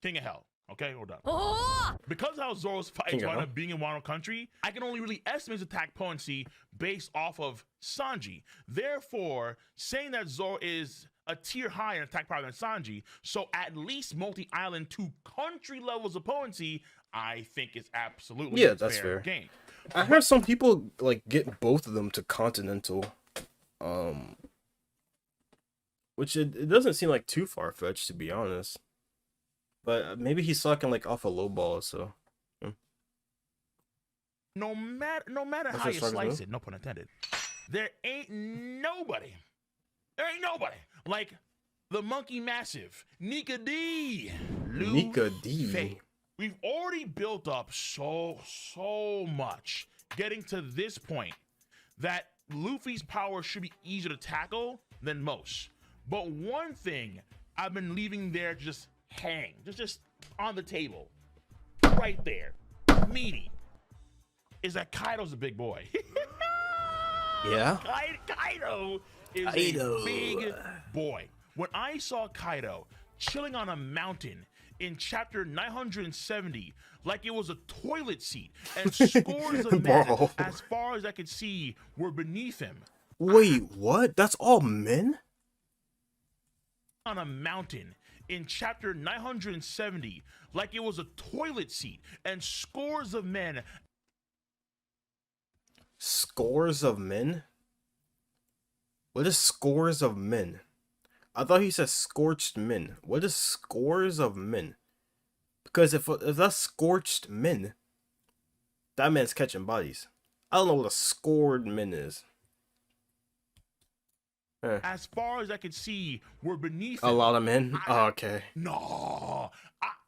King of Hell. Okay, we're done. Because how Zoro's fights wind up being in Wano country, I can only really estimate his attack potency based off of Sanji. Therefore, saying that Zoro is a tier higher in attack power than Sanji, so at least multi-island to country levels of potency, I think is absolutely that's fair game. I heard some people like get both of them to continental, which it doesn't seem like too far-fetched, to be honest. But maybe he's sucking like off a low ball, so. No matter how you slice it, no pun intended, there ain't nobody like the Monkey Massive, Nika D. Nika D. We've already built up so much getting to this point that Luffy's power should be easier to tackle than most. But one thing I've been leaving there just hang, just on the table, right there, meaty, is that Kaido's a big boy. Yeah. Kaido is a big boy. When I saw Kaido chilling on a mountain in chapter 970, like it was a toilet seat, and scores of men, as far as I could see, were beneath him. Wait, what? That's all men? On a mountain in chapter 970, like it was a toilet seat, and scores of men. Scores of men? What is scores of men? I thought he said scorched men. What is scores of men? Because if that's scorched men, that man's catching bodies. I don't know what a scored men is. As far as I could see, were beneath a lot of men. Okay. No,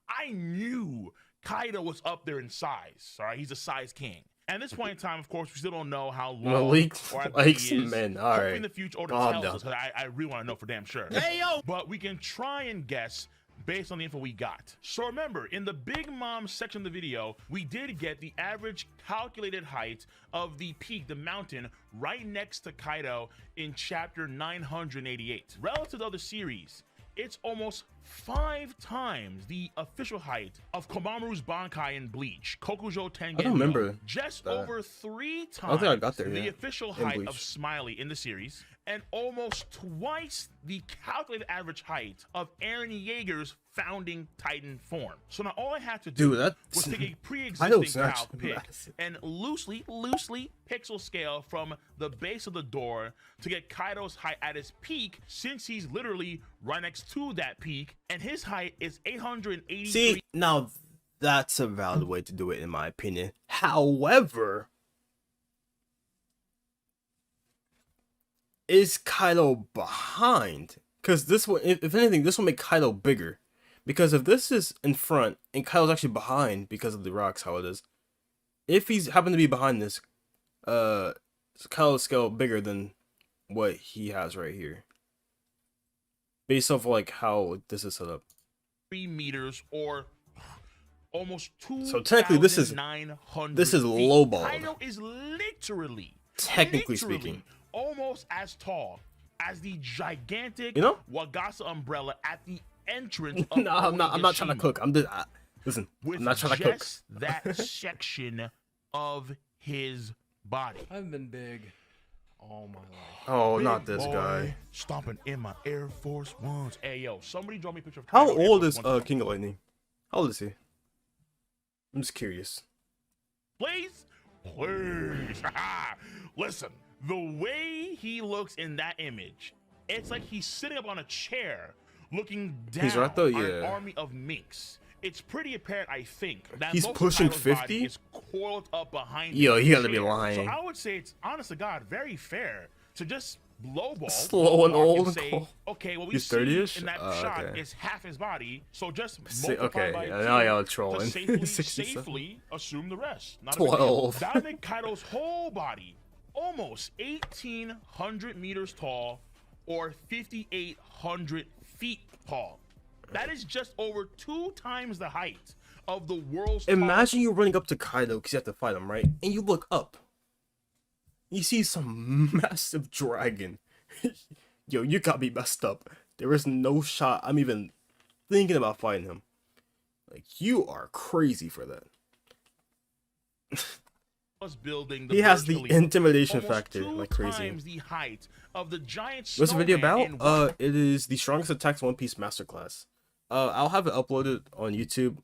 I knew Kaido was up there in size. All right, he's a size king. At this point in time, of course, we still don't know how long Malik likes he is. men. All right. In the future, or tells us, because I really want to know for damn sure. Hey yo! But we can try and guess based on the info we got. So remember, in the Big Mom section of the video, we did get the average calculated height of the peak, the mountain, right next to Kaido in chapter 988. Relative to other series, it's almost 5 times the official height of Komamu's Bankai in Bleach, Kokujo Tengen. I don't remember. Just over 3 times I don't think I got there, the official height of Smiley in the series, and almost twice the calculated average height of Eren Yeager's founding Titan form. So now all I had to do was take a pre-existing calc pick and loosely pixel scale from the base of the door to get Kaido's height at his peak, since he's literally right next to that peak, and his height is 883. See, now that's a valid way to do it in my opinion. However, is Kaido behind? Because this one, if anything, this will make Kaido bigger. Because if this is in front and Kaido's actually behind because of the rocks, how it is, if he's happened to be behind this, Kaido's scale bigger than what he has right here, based off like how this is set up. 3 meters or almost 2. So technically, this is lowballed. Kaido is literally, technically speaking, almost as tall as the gigantic Wagasa umbrella at the entrance of no, I'm not trying to cook. I'm just listen. I'm not trying to cook. That section of his body. I've been big all my life. Oh, big not this boy, guy. Stomping in my Air Force Ones. Hey yo, somebody draw me a picture of how old is King of Lightning? How old is he? I'm just curious. Please. Listen, the way he looks in that image, it's like he's sitting up on a chair looking down on an army of minks. It's pretty apparent, I think, that he's most pushing of 50. Is coiled up behind. Yo, you gotta be lying. So I would say it's, honest to God, very fair to just lowball, slow and old, and say, okay, well, we see 30-ish? In that shot is half his body, so just multiply by 2 now y'all trolling. To safely assume the rest. Not 12. That would make Kaido's whole body almost 1,800 meters tall, or 5,800 feet tall. That is just over 2 times the height of the world's Imagine you running up to Kaido because you have to fight him, right? And you look up. You see some massive dragon. Yo, you got me messed up. There is no shot I'm even thinking about fighting him. Like, you are crazy for that. Was building He has the Burj Khalifa, intimidation almost factor, 2 like crazy. times the height of the giant What's the video snowman about? in It is the strongest attacks One Piece Masterclass. I'll have it uploaded on YouTube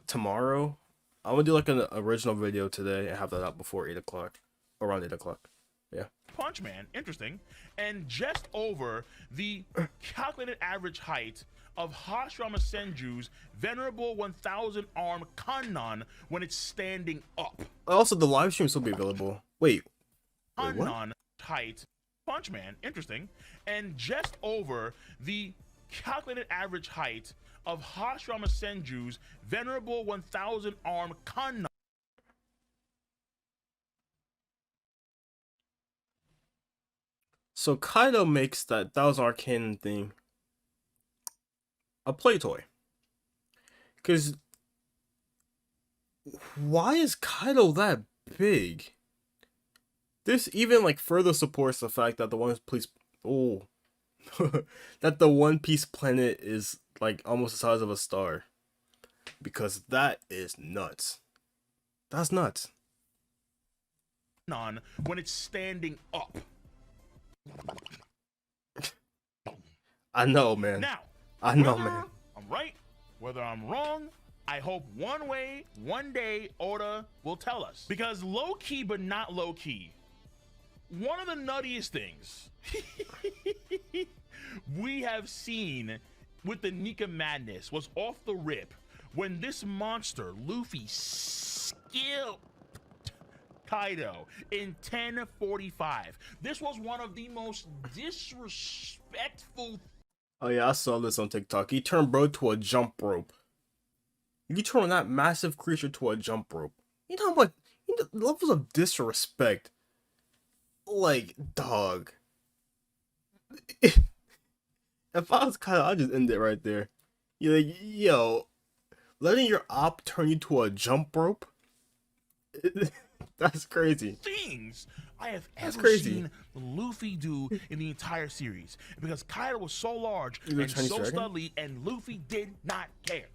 tomorrow. I'm gonna do like an original video today and have that out before 8 o'clock, around 8 o'clock. Yeah. Punch Man, interesting, and just over the calculated average height of Hashirama Senju's venerable 1,000 arm Kannon when it's standing up. Also, the live streams will be available. Wait what? Kannon height, Punch Man, interesting, and just over the calculated average height of Hashirama Senju's venerable 1,000 arm Kannon. So Kaido makes that 1,000 Arcane thing a play toy. Because why is Kaido that big? This even like further supports the fact that the One Piece that the One Piece planet is like almost the size of a star. Because that is nuts. That's nuts. On when it's standing up. I know, man. Now, I know, whether man. I'm right, whether I'm wrong, I hope one day, Oda will tell us. Because low key, but not low key, one of the nuttiest things we have seen with the Nika Madness was off the rip when this monster, Luffy, skilled Kaido in 1045. This was one of the most disrespectful. Oh yeah, I saw this on TikTok. He turned bro to a jump rope. You turn that massive creature to a jump rope. You know what? You know, levels of disrespect. Like, dog. If I was Kaido, I'd just end it right there. You're like, yo, letting your op turn you to a jump rope? That's crazy. Things I have That's ever crazy. seen Luffy do in the entire series, because Kaido was so large Is it and Chinese so dragon? studly, and Luffy did not care.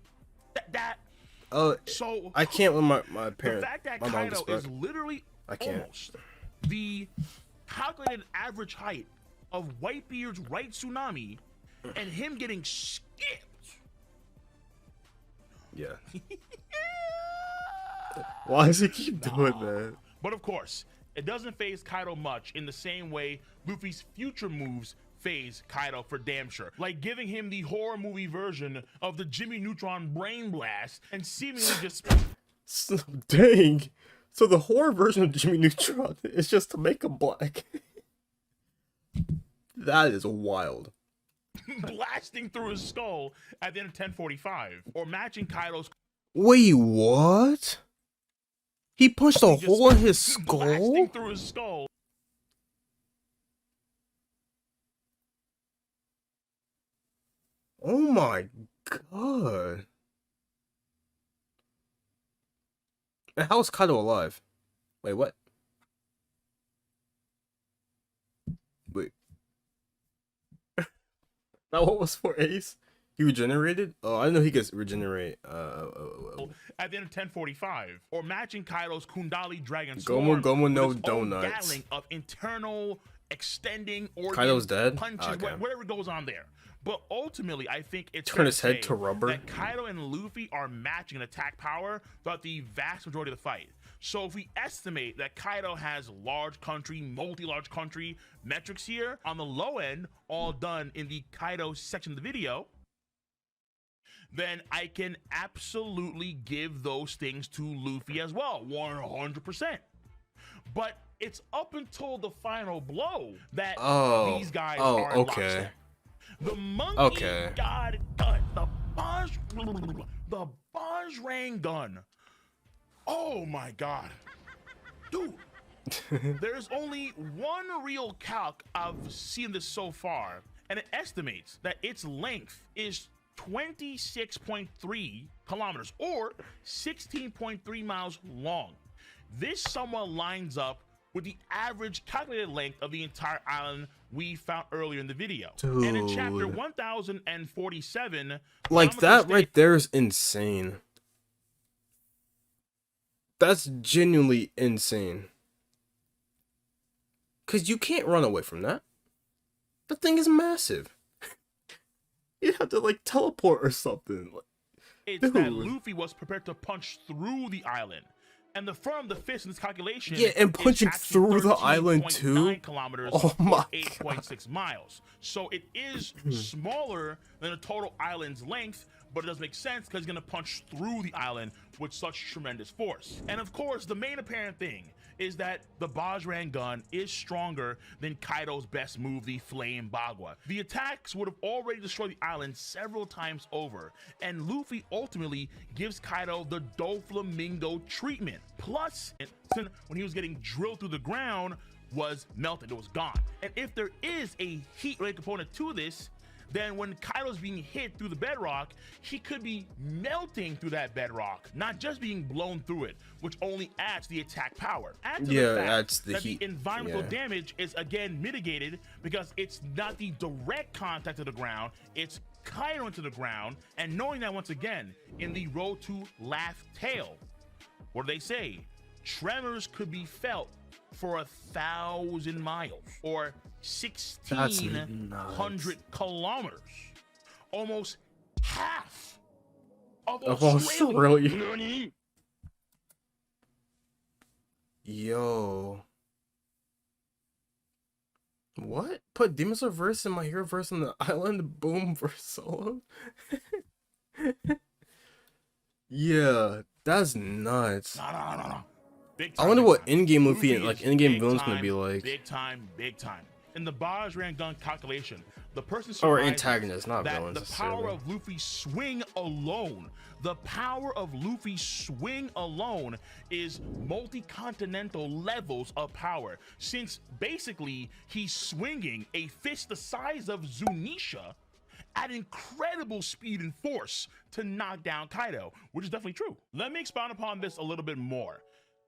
So I can't with my the parents. fact that My mom Kaido just is literally I can't. almost the calculated average height of Whitebeard's right tsunami, and him getting skipped. Yeah. Why does he keep doing that? But of course, it doesn't phase Kaido much in the same way Luffy's future moves phase Kaido for damn sure. Like giving him the horror movie version of the Jimmy Neutron Brain Blast and seemingly just So, dang. So the horror version of Jimmy Neutron is just to make him black. That is wild. blasting through his skull at the end of 1045, or matching Kaido's Wait, what? He punched a just hole in his blasting skull? through his skull. Oh my god. And how is Kaido alive? Wait, what? Wait. That what was for Ace? He regenerated? Oh, I didn't know he could regenerate. At the end of 1045, or matching Kaido's Kundali Dragon Gomu Swarm Gomu with no its own donuts. Gatling of internal extending organ Kaido's dead? punches, Ah, okay. whatever goes on there. But ultimately, I think it's Turn fair his to head say to rubber? that Kaido and Luffy are matching in attack power throughout the vast majority of the fight. So if we estimate that Kaido has large country, multi-large country metrics here, on the low end, all done in the Kaido section of the video, then I can absolutely give those things to Luffy as well, 100%. But it's up until the final blow that these guys are in lockstep. The monkey god gun, the Bajrang gun. Oh my god. Dude, there's only one real calc I've seen this so far, and it estimates that its length is 26.3 kilometers or 16.3 miles long. This somewhat lines up with the average calculated length of the entire island, we found earlier in the video. Dude. And in chapter 1047, like that right there is insane. That's genuinely insane. Because you can't run away from that. The thing is massive. You have to like teleport or something. It's that Luffy was prepared to punch through the island. And the front of the fist in this calculation, yeah, and punching through the island too. Kilometers, oh my 8.6 miles. So it is smaller than the total island's length, but it does make sense because he's gonna punch through the island with such tremendous force. And of course, the main apparent thing is that the Bajrang gun is stronger than Kaido's best move, the Flame Bagua. The attacks would have already destroyed the island several times over, and Luffy ultimately gives Kaido the Doflamingo treatment. Plus, when he was getting drilled through the ground, was melted, it was gone. And if there is a heat-related component to this, then when Kaido's being hit through the bedrock, he could be melting through that bedrock, not just being blown through it, which only adds the attack power. Add to the fact that's the that heat. The environmental damage is again mitigated because it's not the direct contact to the ground, it's Kaido into the ground, and knowing that once again, in the Road to Laugh Tale, what do they say? Tremors could be felt for 1,000 miles, or 1,600 kilometers, almost half of Australia. Yo, what? Put Demon Slayer verse and My Hero verse on the island? Boom, verse solo. Yeah, that's nuts. No. I wonder what in-game Luffy and like in-game villains gonna be like. Big time. In the Bajrang gun calculation, the person or antagonist, not that villains. The power of Luffy's swing alone, is multi-continental levels of power. Since basically he's swinging a fist the size of Zunisha at incredible speed and force to knock down Kaido, which is definitely true. Let me expound upon this a little bit more.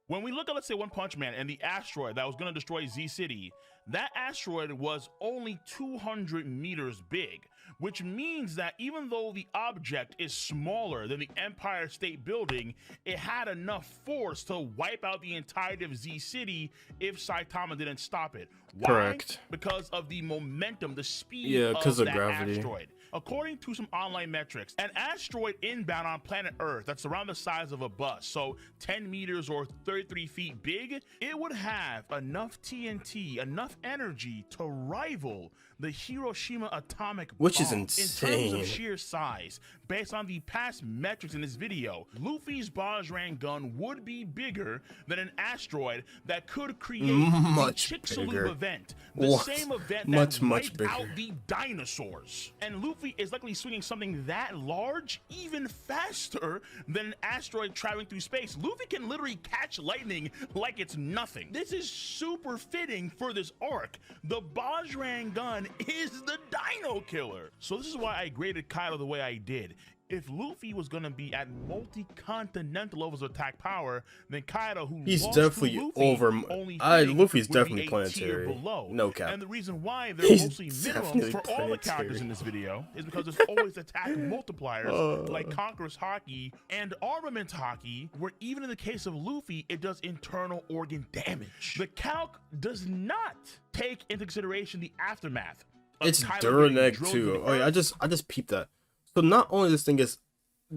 When we look at, let's say, One Punch Man and the asteroid that was going to destroy Z City, that asteroid was only 200 meters big, which means that even though the object is smaller than the Empire State Building, it had enough force to wipe out the entirety of Z City if Saitama didn't stop it. Why? Correct. Because of the momentum, the speed because of of that gravity. asteroid. According to some online metrics, an asteroid inbound on planet Earth that's around the size of a bus, so 10 meters or 33 feet big, it would have enough TNT, enough energy to rival the Hiroshima atomic bomb. Which is insane. In terms of sheer size, based on the past metrics in this video, Luffy's Bajrang gun would be bigger than an asteroid that could create much the bigger. Chicxulub event, the same event that much wiped out bigger. the dinosaurs. And Luffy is likely swinging something that large even faster than an asteroid traveling through space. Luffy can literally catch lightning like it's nothing. This is super fitting for this arc. The Bajrang gun is the Dino Killer. So this is why I graded Kaido the way I did. If Luffy was gonna be at multi-continental levels of attack power, then Kaido, who he's lost definitely to Luffy, over. only Luffy's would definitely be a tier planetary. below. No cap. And the reason why they're He's mostly definitely minimums for all the characters planetary. in this video is because there's always attack multipliers like Conqueror's Haki and Armament Haki, where even in the case of Luffy, it does internal organ damage. The calc does not take into consideration the aftermath. It's Kaido getting Duraneg drilled too. through the Oh yeah, I just peeped that. So not only this thing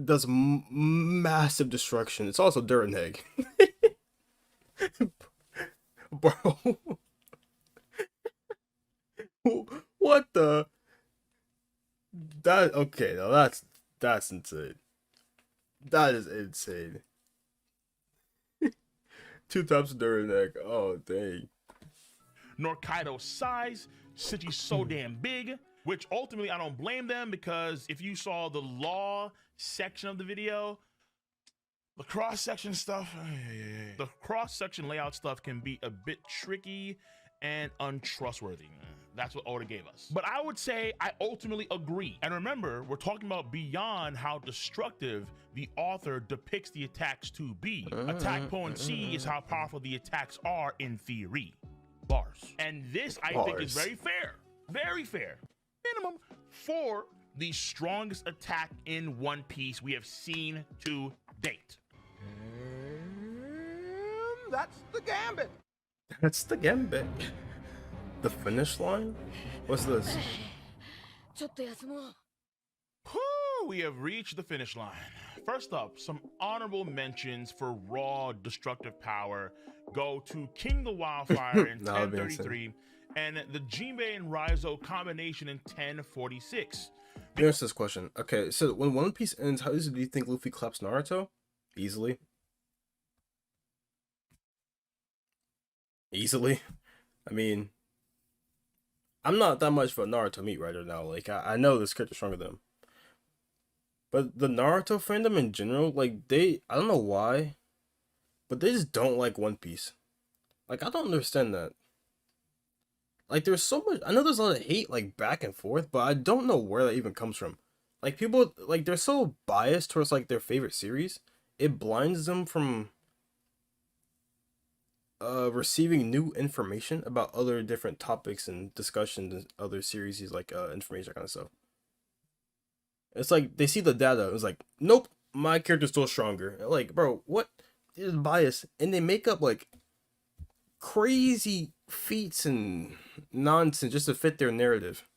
does massive destruction, it's also Duraneg. Bro. What the? Okay, no, that's insane. That is insane. 2 types of Duraneg. Oh dang. Nor Kaido's size, since he's so damn big, which ultimately I don't blame them, because if you saw the law section of the video, the cross-section stuff, the cross-section layout stuff can be a bit tricky and untrustworthy. That's what Oda gave us. But I would say I ultimately agree. And remember, we're talking about beyond how destructive the author depicts the attacks to be. Attack Point C is how powerful the attacks are in theory. bars. And this, I think, is Bars. very fair. Very fair. Minimum for the strongest attack in One Piece we have seen to date. That's the gambit. That's the gambit. The finish line? What's this? ちょっと休もう。 Whew, we have reached the finish line. First up, some honorable mentions for raw destructive power go to King the Wildfire in Nah, that'd be 1033 and the Jinbei and Raizo combination in 1046. Let me answer this question. Okay, so when One Piece ends, how easily do you think Luffy claps Naruto? Easily. Easily? I mean, I'm not that much of a Naruto meat writer now. Like, I know this character's stronger than him. But the Naruto fandom in general, like, I don't know why, but they just don't like One Piece. Like, I don't understand that. Like, there's so much, I know there's a lot of hate, like, back and forth, but I don't know where that even comes from. Like, people, like, they're so biased towards, like, their favorite series, it blinds them from receiving new information about other different topics and discussions and other series, like, information, that kind of stuff. It's like, they see the data, it's like, nope, my character's still stronger. Like, bro, what is bias? And they make up, like, crazy feats and nonsense just to fit their narrative.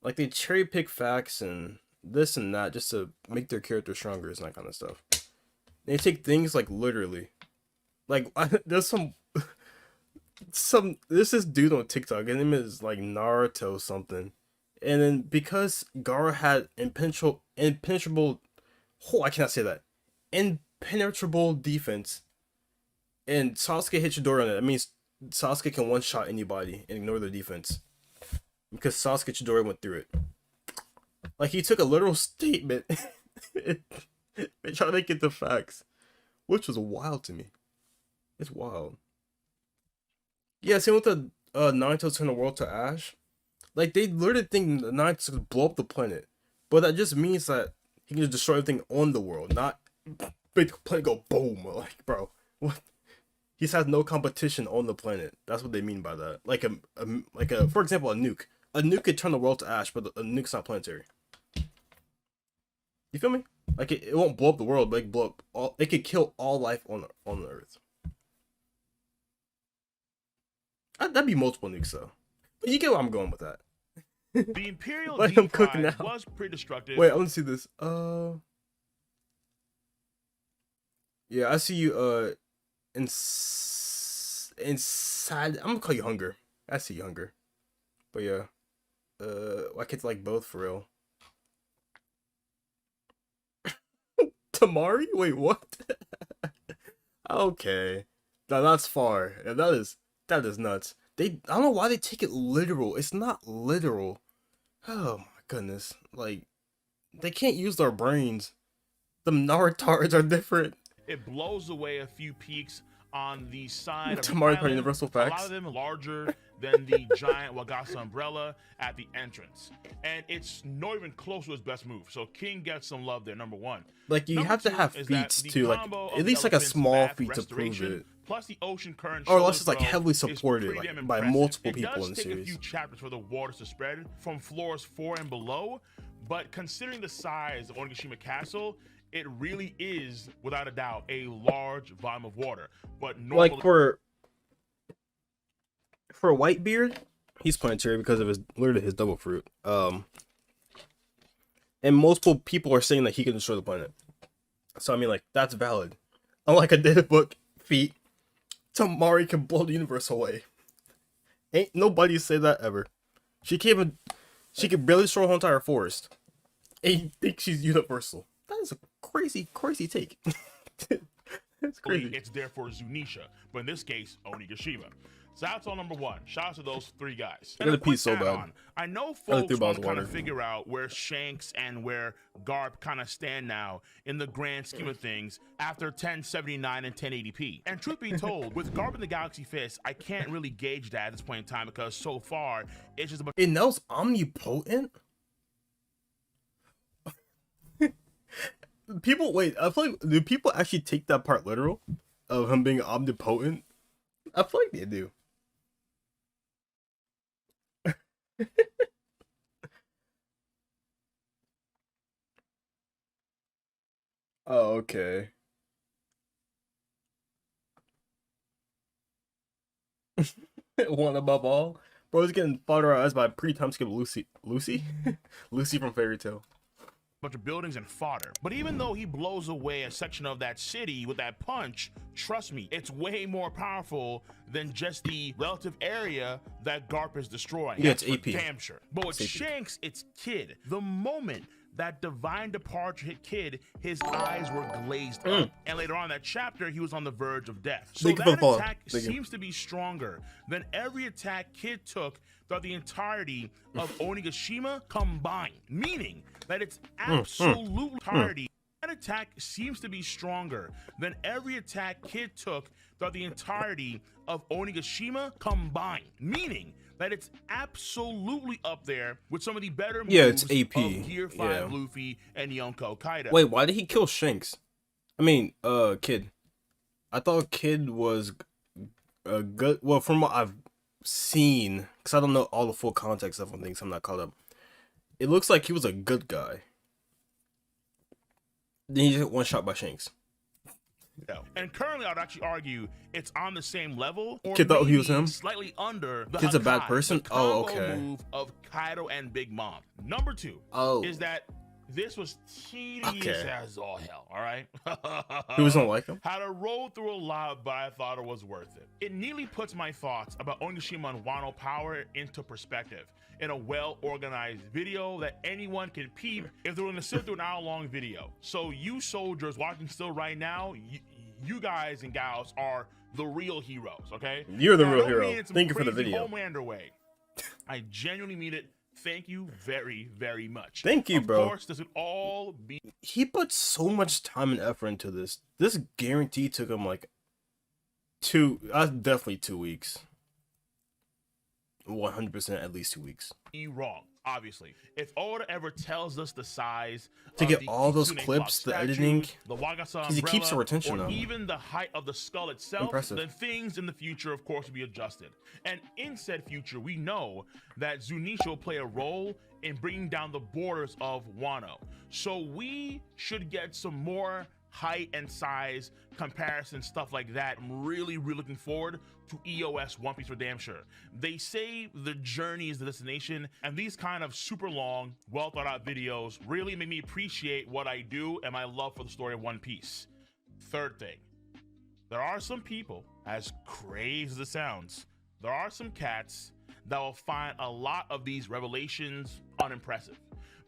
Like, they cherry pick facts and this and that just to make their character stronger and that kind of stuff. They take things, like, literally. Like, there's there's this dude on TikTok, his name is, like, Naruto something. And then because Gaara had impenetrable, oh, I cannot say that, impenetrable defense, and Sasuke hit Chidori on it, that means Sasuke can one-shot anybody and ignore their defense. Because Sasuke Chidori went through it. Like, he took a literal statement and tried to make it the facts. Which was wild to me. It's wild. Yeah, same with the Naruto turn the world to ash. Like, they literally think Naruto's gonna blow up the planet. But that just means that he can just destroy everything on the world, not make the planet go boom. Like, bro, what? He has no competition on the planet. That's what they mean by that. Like for example, a nuke. A nuke could turn the world to ash, but a nuke's not planetary. You feel me? Like, it won't blow up the world, but it could blow up all. It could kill all life on the Earth. That'd be multiple nukes, though. But you get where I'm going with that. The Imperial Let him cook Prize now. was pretty destructive. Wait, I want to see this. Yeah, I see you. Inside. I'm gonna call you Hunger. I see you, Hunger. But yeah, I can't like both for real. Tamari? Wait, what? Okay, now that's far. Yeah, that is nuts. I don't know why they take it literal. It's not literal. Oh my goodness. Like, they can't use their brains. The Narutards are different. It blows away a few peaks on the side of the Tamari island. universal A lot facts. of them larger than the giant Wagasa umbrella at the entrance. And it's not even close to his best move. So King gets some love there, number one. Like, you Number have to two have is that feats the too, like combo of at least like a elephant's small bath feat to prove restoration it. Plus the ocean current Or unless shoulder it's like throw heavily is supported pretty like damn by impressive. multiple It people does in the take series. a few chapters for the waters to spread from floors 4 and below, but considering the size of Onigashima Castle, it really is, without a doubt, a large volume of water. But normally, Like for Whitebeard, he's planetary because of literally his double fruit. And multiple people are saying that he can destroy the planet. So I mean, like, that's valid. Unlike a data book feat, Tamari can blow the universe away. Ain't nobody say that ever. She could barely destroy a whole entire forest. And you think she's universal. That is a crazy, crazy take. That's crazy. it's there for Zunisha, but in this case, Onigashima. So that's all number one. Shout out to those three guys. I gotta And a pee quick so bad. add-on. I know Only 3 folks bottles want of to kind water. of figure out where Shanks and where Garp kind of stand now in the grand scheme of things after 1079 and 1080p. And truth be told, with Garp and the Galaxy Fist, I can't really gauge that at this point in time because so far it's just about Enel's omnipotent? People, wait, I feel like, do people actually take that part literal? Of him being omnipotent? I feel like they do. Oh, okay. One above all. Bro, he's getting fodderized by pre-time skip Lucy. Lucy? Lucy from Fairy Tail. Bunch of buildings and fodder. But even though he blows away a section of that city with that punch, trust me, it's way more powerful than just the relative area that Garp is destroying. Yeah, That's it's AP. Damn sure. But with Shanks, it's Kid. The moment that divine departure hit Kid, his eyes were glazed up. And later on in that chapter, he was on the verge of death. So that attack seems to be stronger than every attack Kid took throughout the entirety of Onigashima combined, meaning that it's absolute entirety. That attack seems to be stronger than every attack Kid took throughout the entirety of Onigashima combined, meaning that it's absolutely up there with some of the better moves it's AP. of Gear 5 Luffy and Yonko Kaido. Wait, why did he kill Shanks? I mean, Kid. I thought Kid was a good. Well, from what I've seen, because I don't know all the full context of things, I'm not caught up. It looks like he was a good guy. Then he just got one shot by Shanks. And currently, I'd actually argue it's on the same level, or Kid thought he was him? slightly under the Kid's a bad Hakai, person? the combo Oh, okay. move of Kaido and Big Mom. Number 2 is that this was tedious as all hell, all right? He wasn't like him? Had to roll through a lot, but I thought it was worth it. It neatly puts my thoughts about Onigashima and Wano power into perspective in a well-organized video that anyone can peep if they're going to sit through an hour-long video. So you soldiers watching still right now, you guys and gals are the real heroes, okay? You're the real hero. Thank you for the video. Homelander way. I genuinely mean it. Thank you very, very much. Thank you, bro. Of course, this would all be... He put so much time and effort into this. This guarantee took him like definitely 2 weeks. 100% at least 2 weeks. Wrong, obviously. If Oda ever tells us the size to of get the all those Kitsune clips, Clock the statue, editing, the Wagasa because he keeps the retention or on. even the height of the skull itself, Impressive. then things in the future, of course, will be adjusted. And in said future, we know that Zunisha will play a role in bringing down the borders of Wano. So we should get some more height and size comparison, stuff like that. I'm really looking forward to EOS One Piece for damn sure. They say the journey is the destination, and these kind of super long, well thought out videos really make me appreciate what I do and my love for the story of One Piece. Third thing, there are some people, as crazy as it sounds, there are some cats that will find a lot of these revelations unimpressive,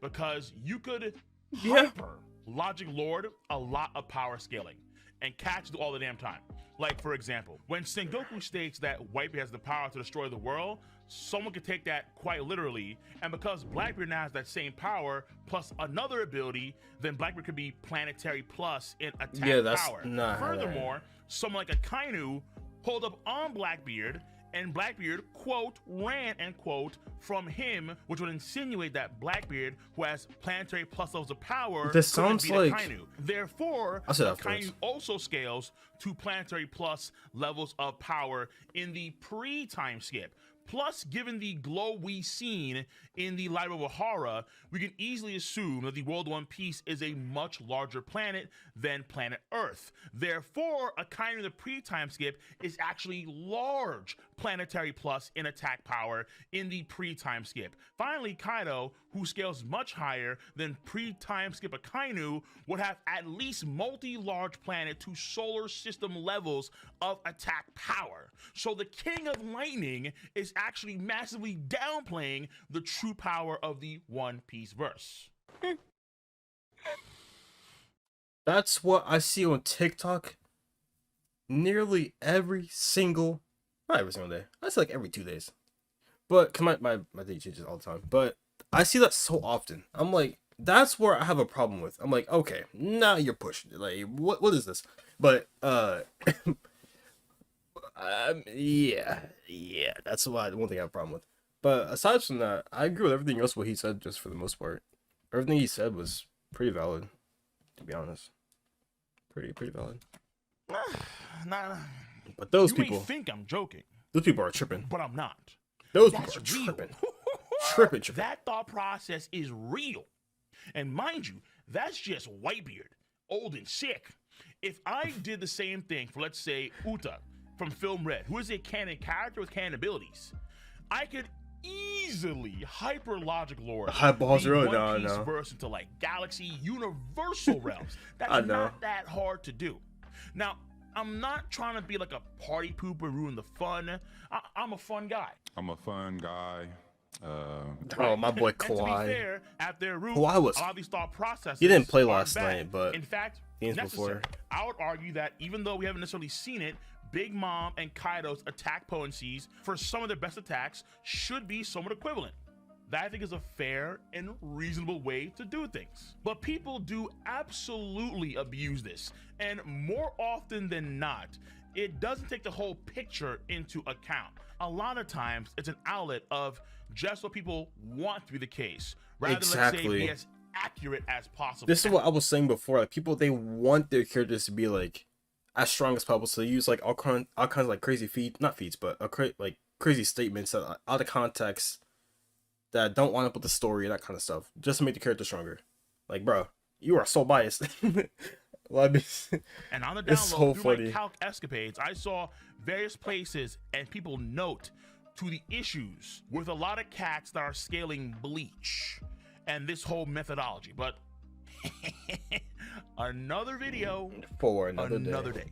because you could hyper logic lord a lot of power scaling, and cats do all the damn time. Like, for example, when Sengoku states that Whitebeard has the power to destroy the world, someone could take that quite literally, and because Blackbeard now has that same power plus another ability, then Blackbeard could be planetary plus in attack power. Furthermore, someone like a Kainu pulled up on Blackbeard, and Blackbeard, quote, ran, end quote, from him, which would insinuate that Blackbeard, who has planetary plus levels of power, this sounds like Kainu. Therefore, Kainu also scales to planetary plus levels of power in the pre-time skip. Plus, given the glow we've seen in the Light of Ohara, we can easily assume that the world of One Piece is a much larger planet than planet Earth. Therefore, a kind of the pre-time skip is actually large planetary plus in attack power in the pre-time skip. Finally, Kaido, who scales much higher than pre-time skip Akainu, would have at least multi-large planet to solar system levels of attack power. So the King of Lightning is actually massively downplaying the true power of the One Piece verse. That's what I see on TikTok nearly every single, not every single day. I say like every 2 days. But cause my day changes all the time. But I see that so often. I'm like, that's where I have a problem with. I'm like, okay, now you're pushing it. Like, what is this? But yeah, that's one thing I have a problem with. But aside from that, I agree with everything else what he said. Just for the most part, everything he said was pretty valid, to be honest. Pretty valid. Nah. But those you people may think I'm joking. Those people are tripping. But I'm not. Those people are tripping. tripping. That thought process is real. And mind you, that's just Whitebeard, old and sick. If I did the same thing for, let's say, Uta from Film Red, who is a canon character with canon abilities, I could easily hyper logic lord Highballs the really One Piece no. verse into like galaxy universal realms. That's I know. not that hard to do. Now, I'm not trying to be like a party pooper, ruin the fun. I'm a fun guy. I'm a fun guy. Oh, my boy And to Kawhi. be fair, at their root, Kawhi was- a lot of these thought processes. He didn't play aren't last bad. night, but in fact, games necessary. before. I would argue that even though we haven't necessarily seen it, Big Mom and Kaido's attack potencies for some of their best attacks should be somewhat equivalent. That I think is a fair and reasonable way to do things. But people do absolutely abuse this, and more often than not, it doesn't take the whole picture into account. A lot of times, it's an outlet of just what people want to be the case, rather than, let's say, Exactly. be as accurate as possible. This is what I was saying before. Like, people, they want their characters to be like as strong as possible, so they use like all kinds of like crazy like crazy statements that are out of context that don't line up with the story and that kind of stuff, just to make the character stronger. Like, bro, you are so biased. Well, I mean, And on the it's download, so through funny. my calc escapades, I saw various places and people note to the issues with a lot of cats that are scaling Bleach and this whole methodology. But another video, for another day.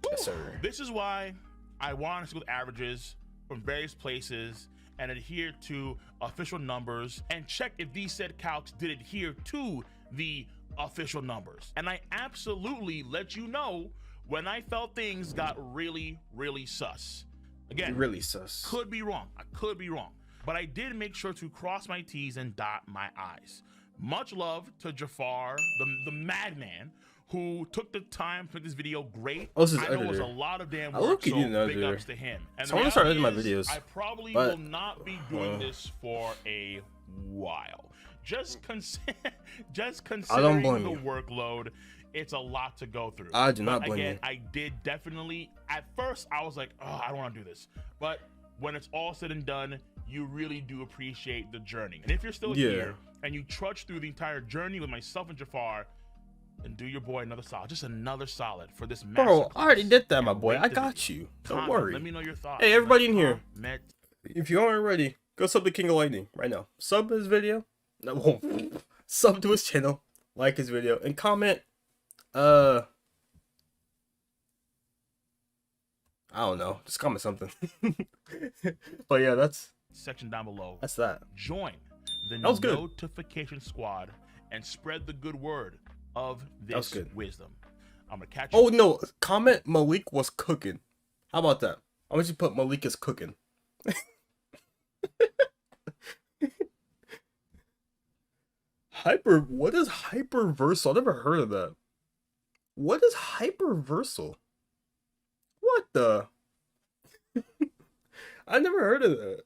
Yes, sir. This is why I want to see with averages from various places and adhere to official numbers and check if these said calcs did adhere to the official numbers. And I absolutely let you know when I felt things got really, really sus. Again, Really sus. could be wrong. I could be wrong. But I did make sure to cross my T's and dot my I's. Much love to Jafar, the madman, who took the time to make this video great. Oh, this is I know it was a editor. lot of damn I work, low-key so didn't know big editor. ups to him. And So I wanna start editing my reality is, videos, I probably but, will not be doing this for a while. Just considering blame the you. workload, it's a lot to go through. I do not But blame again, you. I did definitely, at first I was like, oh, I don't want to do this. But when it's all said and done, you really do appreciate the journey. And if you're still Yeah. here and you trudge through the entire journey with myself and Jafar, then do your boy another solid. Just another solid for this Bro, I already did that, my And boy. rate I the got video. you. Don't Comment, worry. Let me know your thoughts. Hey, everybody in here. Comment. If you aren't ready, go sub to King of Lightning right now. Sub his video. No, sub to his channel. Like his video. And comment. I don't know. Just comment something. But yeah, that's Section down below. that. Join the That was good. notification squad and spread the good word of was this good. wisdom. I'm gonna catch you. Oh no, comment Malik was cooking. How about that? I want you to put Malik is cooking. What is hyperversal? I've never heard of that. What is hyperversal? What the? I never heard of that.